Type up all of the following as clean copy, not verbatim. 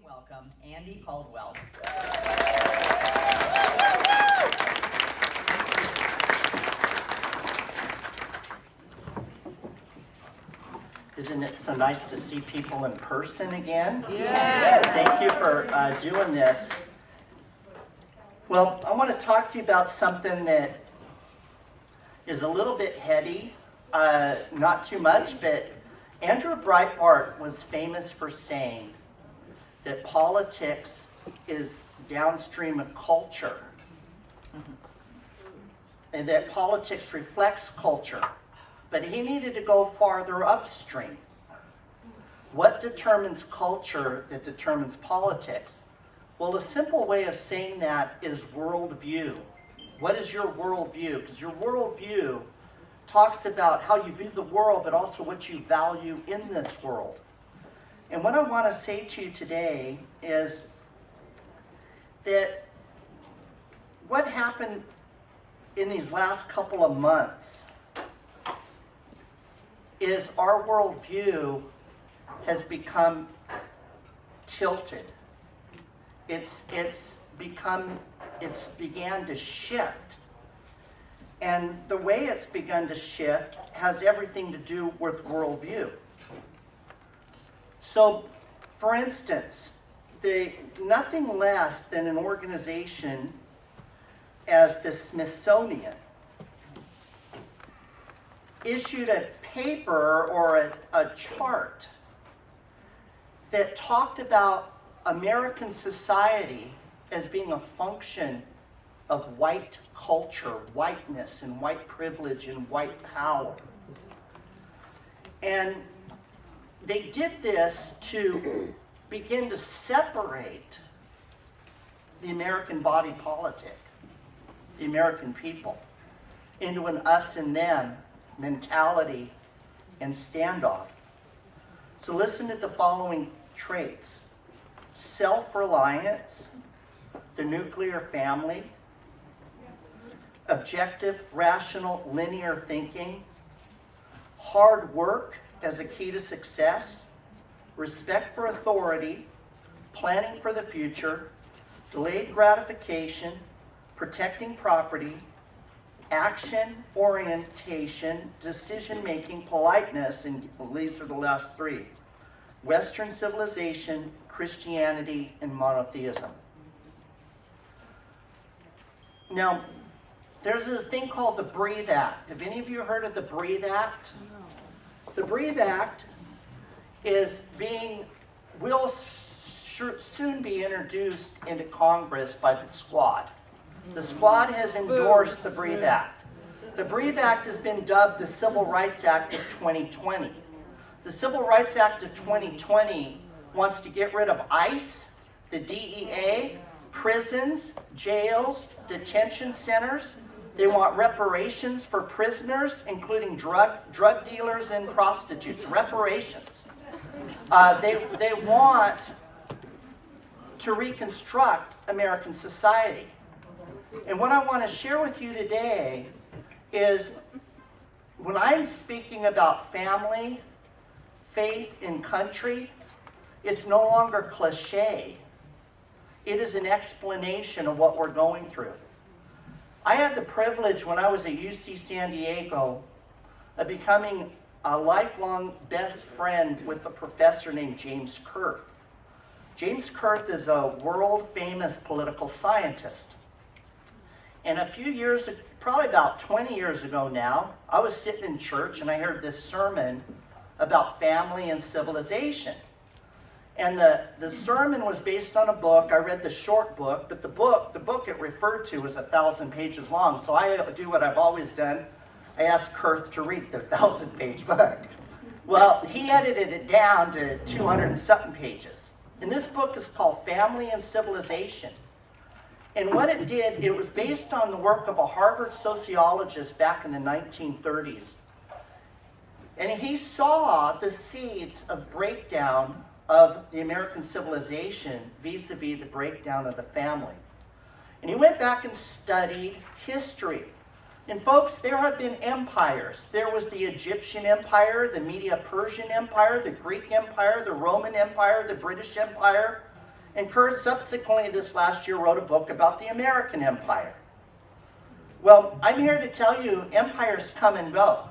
welcome Andy Caldwell. Isn't it so nice to see people in person again? Yeah. Thank you for doing this. Well, I want to talk to you about something that is a little bit heady, not too much, but Andrew Breitbart was famous for saying that politics is downstream of culture, and that politics reflects culture. But he needed to go farther upstream. What determines culture that determines politics? Well, a simple way of saying that is worldview. What is your worldview? Because your worldview talks about how you view the world, but also what you value in this world. And what I want to say to you today is that what happened in these last couple of months is our worldview has become tilted. It's began to shift. And the way it's begun to shift has everything to do with worldview. So, for instance, nothing less than an organization as the Smithsonian issued a paper or a chart that talked about American society as being a function of white culture, whiteness, and white privilege and white power. And they did this to begin to separate the American body politic, the American people, into an us and them mentality and standoff. So listen to the following traits: self-reliance, the nuclear family, objective, rational, linear thinking, hard work as a key to success, respect for authority, planning for the future, delayed gratification, protecting property, action orientation, decision-making, politeness, and these are the last three: Western civilization, Christianity, and monotheism. Now, there's this thing called the Breathe Act. Have any of you heard of the Breathe Act? The Breathe Act will soon be introduced into Congress by the Squad. The Squad has endorsed the Breathe Act. The Breathe Act has been dubbed the Civil Rights Act of 2020. The Civil Rights Act of 2020 wants to get rid of ICE, the DEA, prisons, jails, detention centers. They want reparations for prisoners, including drug dealers and prostitutes. Reparations. They want to reconstruct American society. And what I want to share with you today is, when I'm speaking about family, faith, and country, it's no longer cliche. It is an explanation of what we're going through. I had the privilege when I was at UC San Diego of becoming a lifelong best friend with a professor named James Kurth. James Kurth is a world-famous political scientist. And a few years, probably about 20 years ago now, I was sitting in church and I heard this sermon about family and civilization. And the sermon was based on a book. I read the short book, but the book it referred to was 1,000 pages long. So I do what I've always done. I asked Kurth to read the 1,000-page book. Well, he edited it down to 200 and something pages. And this book is called Family and Civilization. And what it did, it was based on the work of a Harvard sociologist back in the 1930s. And he saw the seeds of breakdown of the American civilization vis-a-vis the breakdown of the family. And he went back and studied history. And folks, there have been empires. There was the Egyptian Empire, the Medo-Persian Empire, the Greek Empire, the Roman Empire, the British Empire. And Kurt subsequently this last year wrote a book about the American empire. Well, I'm here to tell you, empires come and go.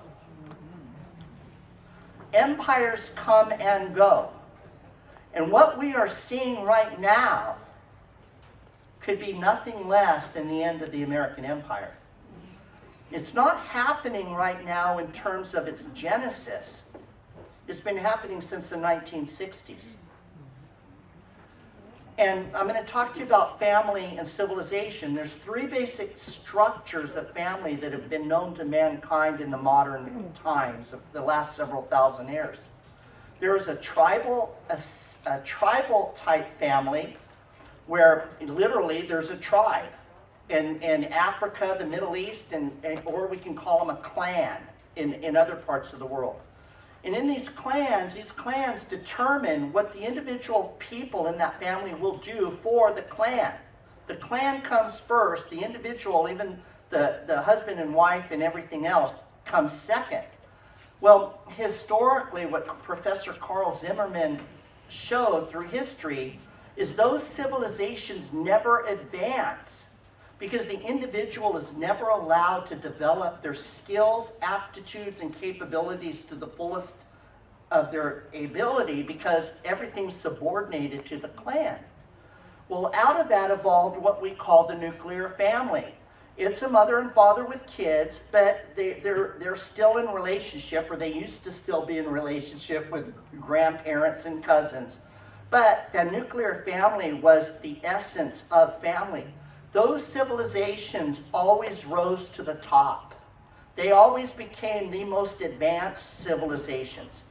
Empires come and go. And what we are seeing right now could be nothing less than the end of the American empire. It's not happening right now in terms of its genesis. It's been happening since the 1960s. And I'm going to talk to you about family and civilization. There's three basic structures of family that have been known to mankind in the modern times of the last several thousand years. There is a tribal type family where literally there's a tribe. In Africa, the Middle East, or we can call them a clan in other parts of the world. And in these clans determine what the individual people in that family will do for the clan. The clan comes first, the individual, even the husband and wife and everything else, comes second. Well, historically, what Professor Carl Zimmerman showed through history is those civilizations never advance because the individual is never allowed to develop their skills, aptitudes, and capabilities to the fullest of their ability because everything's subordinated to the clan. Well, out of that evolved what we call the nuclear family. It's a mother and father with kids, but they're still in relationship, or they used to still be in relationship with grandparents and cousins. But the nuclear family was the essence of family. Those civilizations always rose to the top. They always became the most advanced civilizations.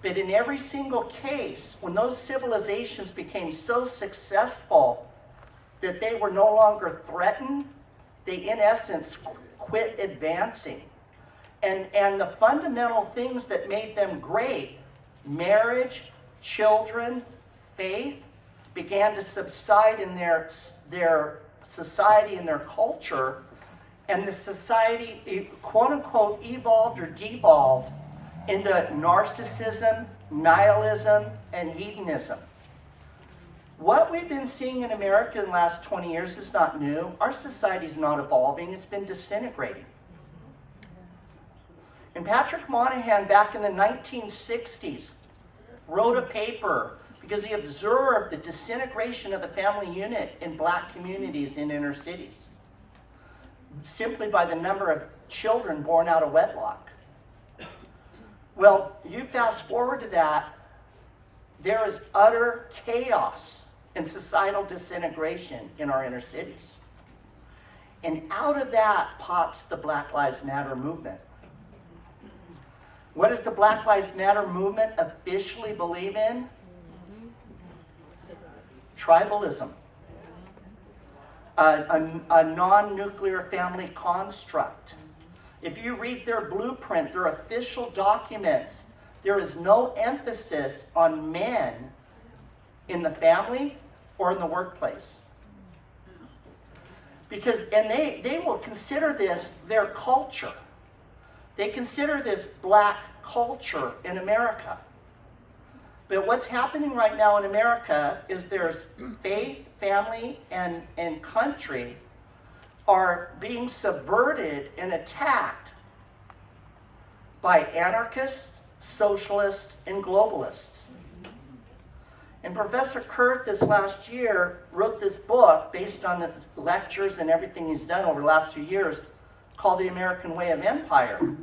But in every single case, when those civilizations became so successful that they were no longer threatened, they in essence quit advancing. And the fundamental things that made them great, marriage, children, faith, began to subside in their society and their culture, and the society, quote unquote, evolved or devolved into narcissism, nihilism, and hedonism. What we've been seeing in America in the last 20 years is not new. Our society's not evolving, it's been disintegrating. And Patrick Moynihan, back in the 1960s, wrote a paper because he observed the disintegration of the family unit in black communities in inner cities, simply by the number of children born out of wedlock. Well, you fast forward to that, there is utter chaos and societal disintegration in our inner cities. And out of that pops the Black Lives Matter movement. What does the Black Lives Matter movement officially believe in? Tribalism, a non-nuclear family construct. If you read their blueprint, their official documents, there is no emphasis on men in the family or in the workplace. Because, and they will consider this their culture. They consider this black culture in America. But what's happening right now in America is there's faith, family, and country are being subverted and attacked by anarchists, socialists, and globalists. And Professor Kurt this last year wrote this book based on the lectures and everything he's done over the last few years called The American Way of Empire.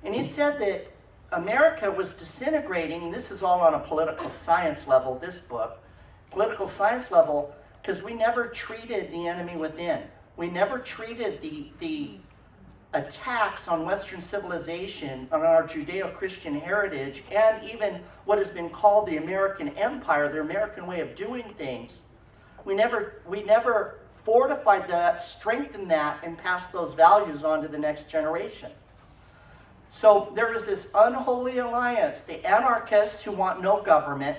And he said that America was disintegrating, this is all on a political science level, this book, political science level, because we never treated the enemy within. We never treated the attacks on Western civilization, on our Judeo-Christian heritage, and even what has been called the American Empire, the American way of doing things. We never fortified that, strengthened that, and passed those values on to the next generation. So there is this unholy alliance, the anarchists who want no government,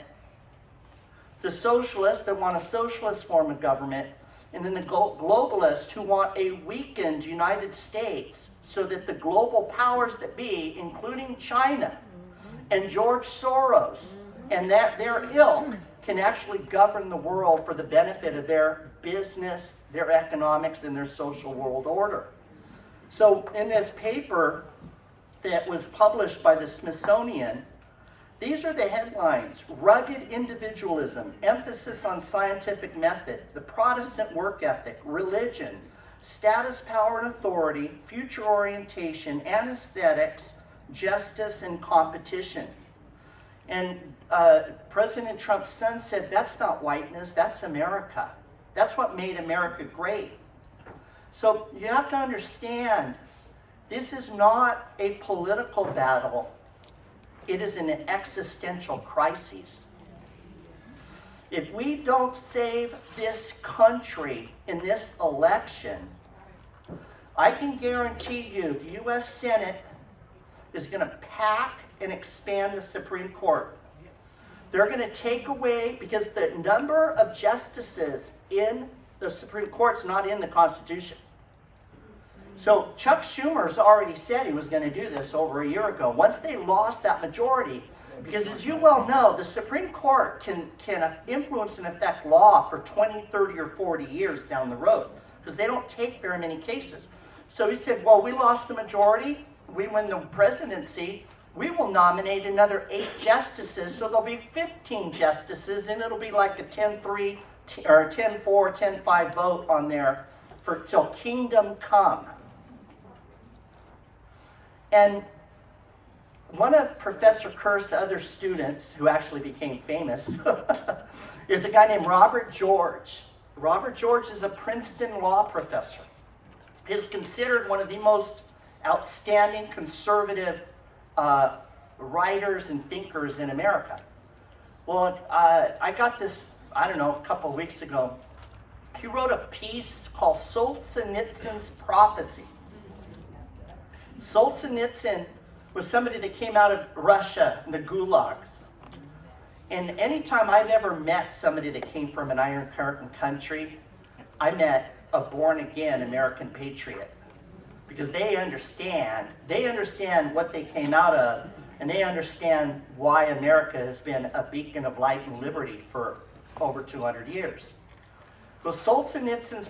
the socialists that want a socialist form of government, and then the globalists who want a weakened United States so that the global powers that be, including China and George Soros and their ilk can actually govern the world for the benefit of their business, their economics, and their social world order. So in this paper that was published by the Smithsonian, these are the headlines: rugged individualism, emphasis on scientific method, the Protestant work ethic, religion, status, power, and authority, future orientation, anesthetics, justice, and competition. And President Trump's son said, that's not whiteness, that's America. That's what made America great. So you have to understand, this is not a political battle. It is an existential crisis. If we don't save this country in this election, I can guarantee you the U.S. Senate is going to pack and expand the Supreme Court. They're going to take away, because the number of justices in the Supreme Court's not in the Constitution. So Chuck Schumer's already said he was going to do this over a year ago. Once they lost that majority, because as you well know, the Supreme Court can influence and affect law for 20, 30, or 40 years down the road, because they don't take very many cases. So he said, well, we lost the majority, we win the presidency, we will nominate another 8 justices, so there'll be 15 justices, and it'll be like a 10-3 or 10-4, 10-5 vote on there for till kingdom come. And one of Professor Kerr's other students, who actually became famous, is a guy named Robert George. Robert George is a Princeton law professor. He's considered one of the most outstanding conservative writers and thinkers in America. Well, I got this, I don't know, a couple of weeks ago. He wrote a piece called Solzhenitsyn's Prophecy. Solzhenitsyn was somebody that came out of Russia and the gulags. And anytime I've ever met somebody that came from an Iron Curtain country, I met a born-again American patriot. Because they understand what they came out of, and they understand why America has been a beacon of light and liberty for over 200 years. Well, Solzhenitsyn's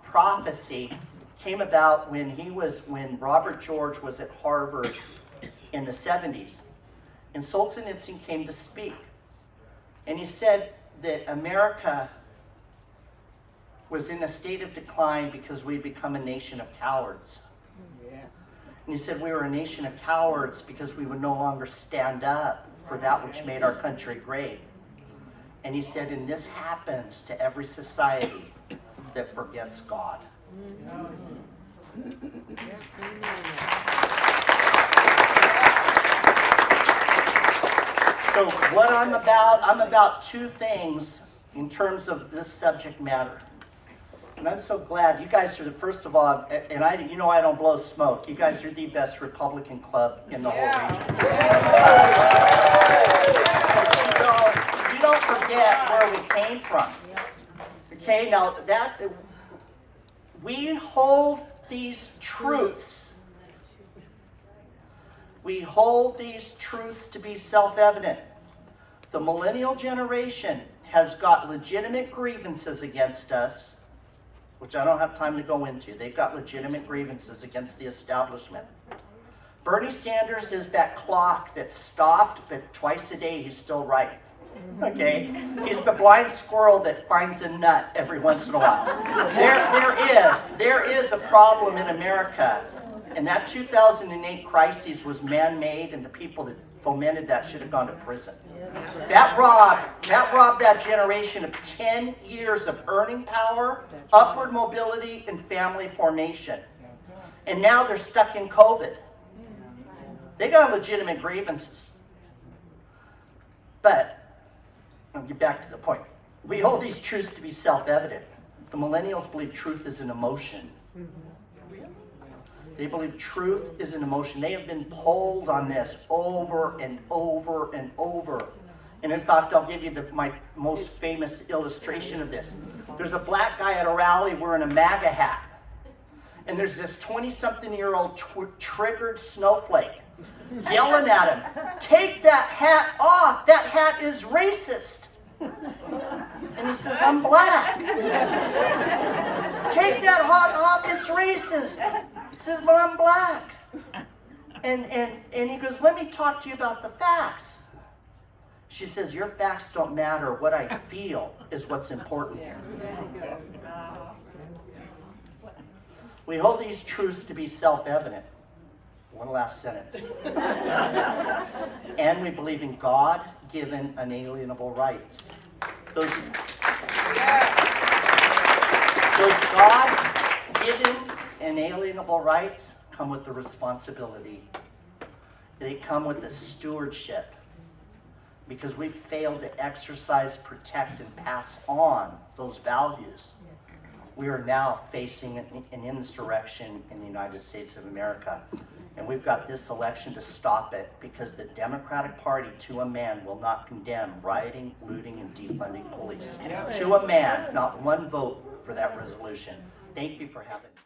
prophecy came about when Robert George was at Harvard in the 70s. And Solzhenitsyn came to speak. And he said that America was in a state of decline because we'd become a nation of cowards. Yeah. And he said we were a nation of cowards because we would no longer stand up for that which made our country great. And he said, and this happens to every society that forgets God. So what I'm about 2 things in terms of this subject matter. And I'm so glad you guys are first of all, and I don't blow smoke. You guys are the best Republican club in the whole region. You don't forget where we came from. Okay, now we hold these truths. We hold these truths to be self-evident. The millennial generation has got legitimate grievances against us, which I don't have time to go into. They've got legitimate grievances against the establishment. Bernie Sanders is that clock that stopped, but twice a day he's still right. Okay? He's the blind squirrel that finds a nut every once in a while. There is a problem in America, and that 2008 crisis was man-made, and the people that fomented that should have gone to prison. That robbed that generation of 10 years of earning power, upward mobility, and family formation. And now they're stuck in COVID. They got legitimate grievances. But, I'll get back to the point. We hold these truths to be self-evident. The millennials believe truth is an emotion. They believe truth is an emotion. They have been polled on this over and over and over. And in fact, I'll give you my most famous illustration of this. There's a black guy at a rally wearing a MAGA hat. And there's this 20-something-year-old triggered snowflake yelling at him, "Take that hat off! That hat is racist!" And he says, I'm black. Take that hot, it's racist. He says, but I'm black. And he goes, let me talk to you about the facts. She says, your facts don't matter. What I feel is what's important here. We hold these truths to be self-evident. One last sentence. And we believe in God-given unalienable rights. Those God-given inalienable rights come with the responsibility. They come with the stewardship. Because we failed to exercise, protect, and pass on those values. We are now facing an insurrection in the United States of America. And we've got this election to stop it because the Democratic Party, to a man, will not condemn rioting, looting, and defunding police. To a man, not one vote for that resolution. Thank you for having me.